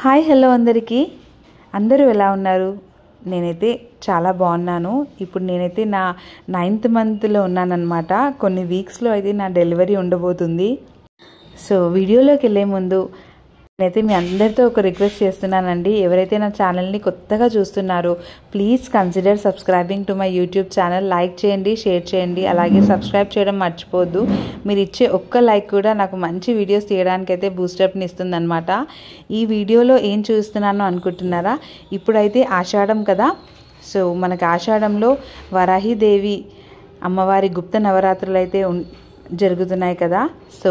Hi hello అందరూ ఎలా ఉన్నారు? నేనైతే చాలా బాగున్నాను. ఇప్పుడు నేనైతే నా 9th మంత్లో ఉన్నానన్నమాట. కొన్ని వీక్స్లో అయితే నా డెలివరీ ఉండబోతుంది. సో వీడియోలోకి వెళ్ళే ముందు నేనైతే మీ అందరితో ఒక రిక్వెస్ట్ చేస్తున్నానండి. ఎవరైతే నా ఛానల్ని కొత్తగా చూస్తున్నారో please consider subscribing to my YouTube channel. Like చేయండి, షేర్ చేయండి, అలాగే సబ్స్క్రైబ్ చేయడం మర్చిపోవద్దు. మీరు ఇచ్చే ఒక్క లైక్ కూడా నాకు మంచి వీడియోస్ తీయడానికైతే బూస్టప్ని ఇస్తుందన్నమాట. ఈ వీడియోలో ఏం చూస్తున్నానో అనుకుంటున్నారా? ఇప్పుడైతే ఆషాఢం కదా. సో మనకు ఆషాఢంలో వరాహిదేవి అమ్మవారి గుప్త నవరాత్రులు అయితే జరుగుతున్నాయి కదా. సో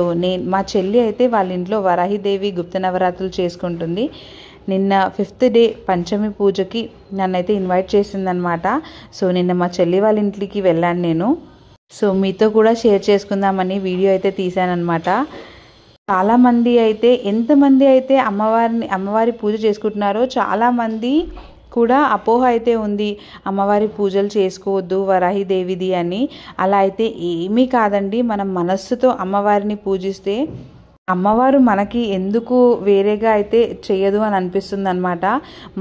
మా చెల్లి అయితే వాళ్ళ ఇంట్లో వరాహిదేవి గుప్త నవరాత్రులు చేసుకుంటుంది. నిన్న 5th డే పంచమి పూజకి నన్నైతే ఇన్వైట్ చేసిందనమాట. సో నిన్న మా చెల్లి వాళ్ళ ఇంటికి వెళ్ళాను నేను. సో మీతో కూడా షేర్ చేసుకుందామని వీడియో అయితే తీశానమాట. చాలామంది అయితే ఎంతమంది అయితే అమ్మవారి పూజ చేసుకుంటున్నారో చాలామంది కూడా అపోహ అయితే ఉంది, అమ్మవారి పూజలు చేసుకోవద్దు వరాహిదేవిది అని. అలా అయితే ఏమీ కాదండి. మనం మనస్సుతో అమ్మవారిని పూజిస్తే అమ్మవారు మనకి ఎందుకు వేరేగా అయితే చేయదు అని అనిపిస్తుంది అనమాట.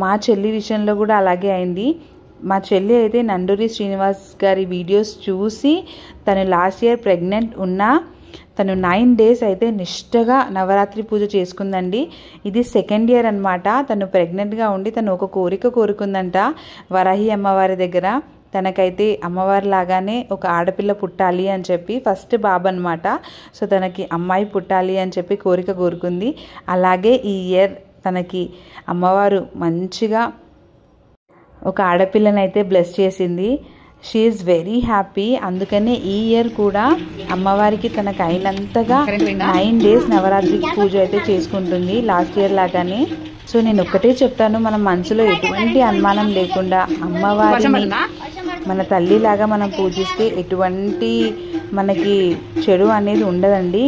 మా చెల్లి విషయంలో కూడా అలాగే అయింది. మా చెల్లి అయితే నండూరి శ్రీనివాస్ గారి వీడియోస్ చూసి తను లాస్ట్ ఇయర్ ప్రెగ్నెంట్ ఉన్నా తను 9 days అయితే నిష్టగా నవరాత్రి పూజ చేసుకుందండి. ఇది 2nd year అనమాట. తను ప్రెగ్నెంట్గా ఉండి తను ఒక కోరిక కోరుకుందంట వరాహి అమ్మవారి దగ్గర. తనకైతే అమ్మవారి లాగానే ఒక ఆడపిల్ల పుట్టాలి అని చెప్పి, ఫస్ట్ బాబు అనమాట. సో తనకి అమ్మాయి పుట్టాలి అని చెప్పి కోరిక కోరుకుంది. అలాగే ఈ ఇయర్ తనకి అమ్మవారు మంచిగా ఒక ఆడపిల్లని అయితే బ్లెస్ చేసింది. She is very happy. అందుకనే ఈ ఇయర్ కూడా అమ్మవారికి తనకు అయినంతగా 9 days నవరాత్రి పూజ అయితే చేసుకుంటుంది లాస్ట్ ఇయర్ లాగానే. సో నేను ఒక్కటే చెప్తాను, మన మనసులో ఎటువంటి అనుమానం లేకుండా అమ్మవారిని మన తల్లిలాగా మనం పూజిస్తే ఎటువంటి మనకి చెడు అనేది ఉండదండి.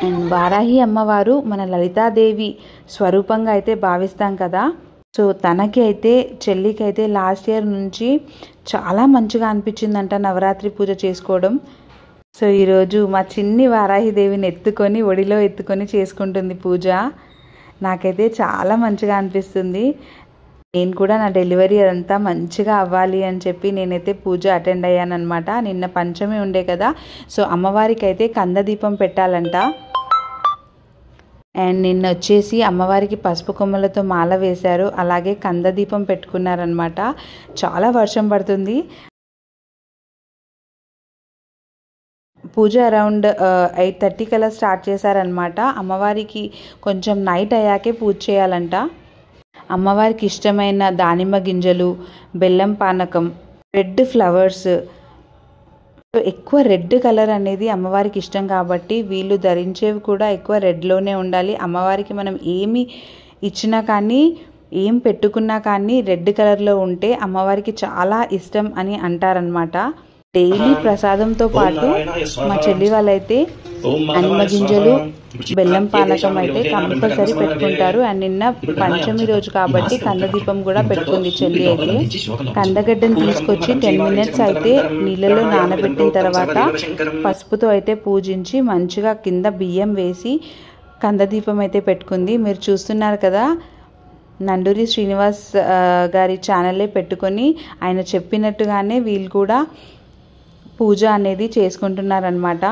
అండ్ వారాహి అమ్మవారు మన లలితాదేవి స్వరూపంగా అయితే భావిస్తాం కదా. సో తనకి అయితే చెల్లికి అయితే లాస్ట్ ఇయర్ నుంచి చాలా మంచిగా అనిపించిందంట నవరాత్రి పూజ చేసుకోవడం. సో ఈరోజు మా చిన్ని వారాహిదేవిని ఒడిలో ఎత్తుకొని చేసుకుంటుంది పూజ. నాకైతే చాలా మంచిగా అనిపిస్తుంది. నేను కూడా నా డెలివరీ అదంతా మంచిగా అవ్వాలి అని చెప్పి నేనైతే పూజ అటెండ్ అయ్యాను అనమాట. నిన్న పంచమి ఉండే కదా. సో అమ్మవారికి అయితే కందదీపం పెట్టాలంట. అండ్ నిన్న వచ్చేసి అమ్మవారికి పసుపు కొమ్మలతో మాల వేశారు, అలాగే కందదీపం పెట్టుకున్నారనమాట. చాలా వర్షం పడుతుంది. పూజ అరౌండ్ 8:30 కల్లా స్టార్ట్ చేశారనమాట. అమ్మవారికి కొంచెం నైట్ అయ్యాకే పూజ చేయాలంట. అమ్మవారికి ఇష్టమైన దానిమ్మ గింజలు, బెల్లం పానకం, రెడ్ ఫ్లవర్స్, ఎక్కువ రెడ్ కలర్ అనేది అమ్మవారికి ఇష్టం కాబట్టి వీళ్ళు ధరించేవి కూడా ఎక్కువ రెడ్లోనే ఉండాలి. అమ్మవారికి మనం ఏమి ఇచ్చినా కానీ ఏం పెట్టుకున్నా కానీ రెడ్ కలర్లో ఉంటే అమ్మవారికి చాలా ఇష్టం అని అంటారనమాట. డైలీ ప్రసాదంతో పాటు మా చెల్లి వాళ్ళైతే దానిమ్మ గింజలు, బెల్లం పానకం అయితే కంపల్సరీ పెట్టుకుంటారు. అండ్ నిన్న పంచమి రోజు కాబట్టి కందదీపం కూడా పెట్టుకుంది చెల్లి. అయితే కందగడ్డను తీసుకొచ్చి 10 minutes అయితే నీళ్ళలో నానబెట్టిన తర్వాత పసుపుతో అయితే పూజించి మంచిగా కింద బియ్యం వేసి కందదీపం అయితే పెట్టుకుంది. మీరు చూస్తున్నారు కదా, నండూరి శ్రీనివాస్ గారి ఛానల్లే పెట్టుకొని ఆయన చెప్పినట్టుగానే వీళ్ళు కూడా పూజ అనేది చేసుకుంటున్నారనమాట.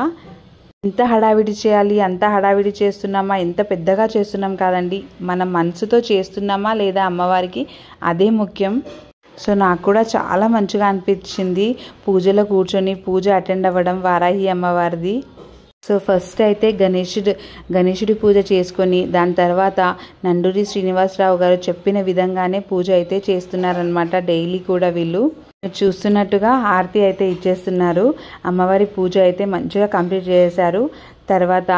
ఎంత హడావిడి చేయాలి, అంత హడావిడి చేస్తున్నామా, ఎంత పెద్దగా చేస్తున్నాం కాదండి, మన మనసుతో చేస్తున్నామా లేదా అమ్మవారికి, అదే ముఖ్యం. సో నాకు కూడా చాలా మంచిగా అనిపించింది పూజలో కూర్చొని పూజ అటెండ్ అవ్వడం వారాహి అమ్మవారిది. సో ఫస్ట్ అయితే గణేశుడి పూజ చేసుకొని దాని తర్వాత నండూరి శ్రీనివాసరావు గారు చెప్పిన విధంగానే పూజ అయితే చేస్తున్నారనమాట. డైలీ కూడా వీళ్ళు చూస్తున్నట్టుగా హారతి అయితే ఇచ్చేస్తున్నారు. అమ్మవారి పూజ అయితే మంచిగా కంప్లీట్ చేశారు. తర్వాత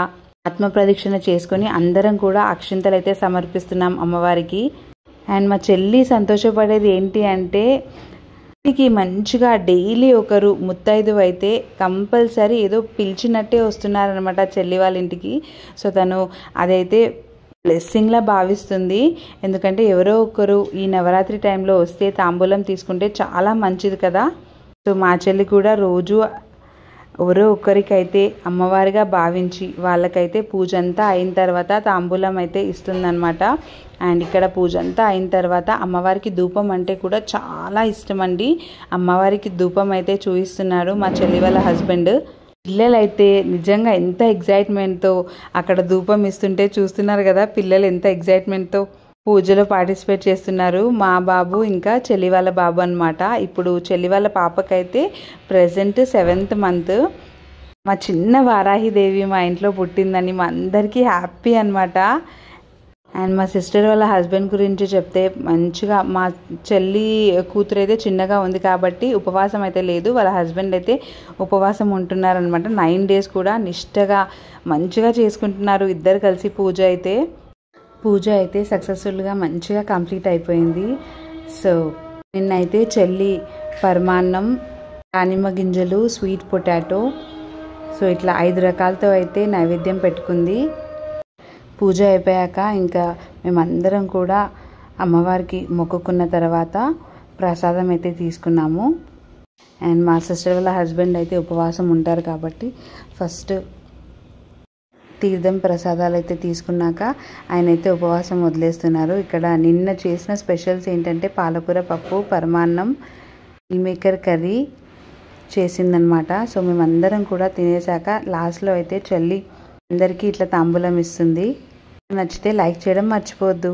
ఆత్మ ప్రదక్షిణ చేసుకొని అందరం కూడా అక్షింతలు అయితే సమర్పిస్తున్నాం అమ్మవారికి. అండ్ మా చెల్లి సంతోషపడేది ఏంటి అంటే మంచిగా డైలీ ఒకరు ముత్తైదు అయితే కంపల్సరీ ఏదో పిలిచినట్టే వస్తున్నారనమాట చెల్లి వాళ్ళ ఇంటికి. సో తను అదైతే బ్లెస్సింగ్లా భావిస్తుంది. ఎందుకంటే ఎవరో ఒకరు ఈ నవరాత్రి టైంలో వస్తే తాంబూలం తీసుకుంటే చాలా మంచిది కదా. సో మా చెల్లి కూడా రోజు ఎవరో ఒకరికైతే అమ్మవారిగా భావించి వాళ్ళకైతే పూజ అంతా అయిన తర్వాత తాంబూలం అయితే ఇస్తుందన్నమాట. అండ్ ఇక్కడ పూజ అంతా అయిన తర్వాత అమ్మవారికి ధూపం అంటే కూడా చాలా ఇష్టం అండి. అమ్మవారికి ధూపం అయితే చూపిస్తున్నారు మా చెల్లి వాళ్ళ హస్బెండ్. పిల్లలైతే నిజంగా ఎంత ఎగ్జైట్మెంట్తో అక్కడ ధూపం ఇస్తుంటే చూస్తున్నారు కదా, పిల్లలు ఎంత ఎగ్జైట్మెంట్తో పూజలో పార్టిసిపేట్ చేస్తున్నారు. మా బాబు ఇంకా చెల్లి వాళ్ళ బాబు అనమాట. ఇప్పుడు చెల్లి వాళ్ళ పాపకైతే ప్రజెంట్ 7th మంత్. మా చిన్న వారాహిదేవి మా ఇంట్లో పుట్టిందని మా అందరికీ హ్యాపీ అనమాట. అండ్ మా సిస్టర్ వాళ్ళ హస్బెండ్ గురించి చెప్తే మంచిగా, మా చెల్లి కూతురు అయితే చిన్నగా ఉంది కాబట్టి ఉపవాసం అయితే లేదు, వాళ్ళ హస్బెండ్ అయితే ఉపవాసం ఉంటున్నారనమాట. 9 days కూడా నిష్టగా మంచిగా చేసుకుంటున్నారు ఇద్దరు కలిసి. పూజ అయితే సక్సెస్ఫుల్గా మంచిగా కంప్లీట్ అయిపోయింది. సో నిన్నైతే చెల్లి పరమాన్నం, దానిమ్మ గింజలు, స్వీట్ పొటాటో, సో ఇట్లా 5 రకాలతో అయితే నైవేద్యం పెట్టుకుంది. పూజ అయిపోయాక ఇంకా మేమందరం కూడా అమ్మవారికి మొక్కుకున్న తర్వాత ప్రసాదం అయితే తీసుకున్నాము. అండ్ మా సిస్టర్ వాళ్ళ హస్బెండ్ అయితే ఉపవాసం ఉంటారు కాబట్టి ఫస్ట్ తీర్థం ప్రసాదాలు అయితే తీసుకున్నాక ఆయన అయితే ఉపవాసం వదిలేస్తున్నారు. ఇక్కడ నిన్న చేసిన స్పెషల్స్ ఏంటంటే పాలకూర పప్పు, పరమాన్నం, మిల్ మేకర్ కర్రీ చేసిందనమాట. సో మేమందరం కూడా తినేసాక లాస్ట్లో అయితే చెల్లి అందరికీ ఇట్లా తాంబూలం ఇస్తుంది. నచ్చితే లైక్ చేయడం మర్చిపోవద్దు.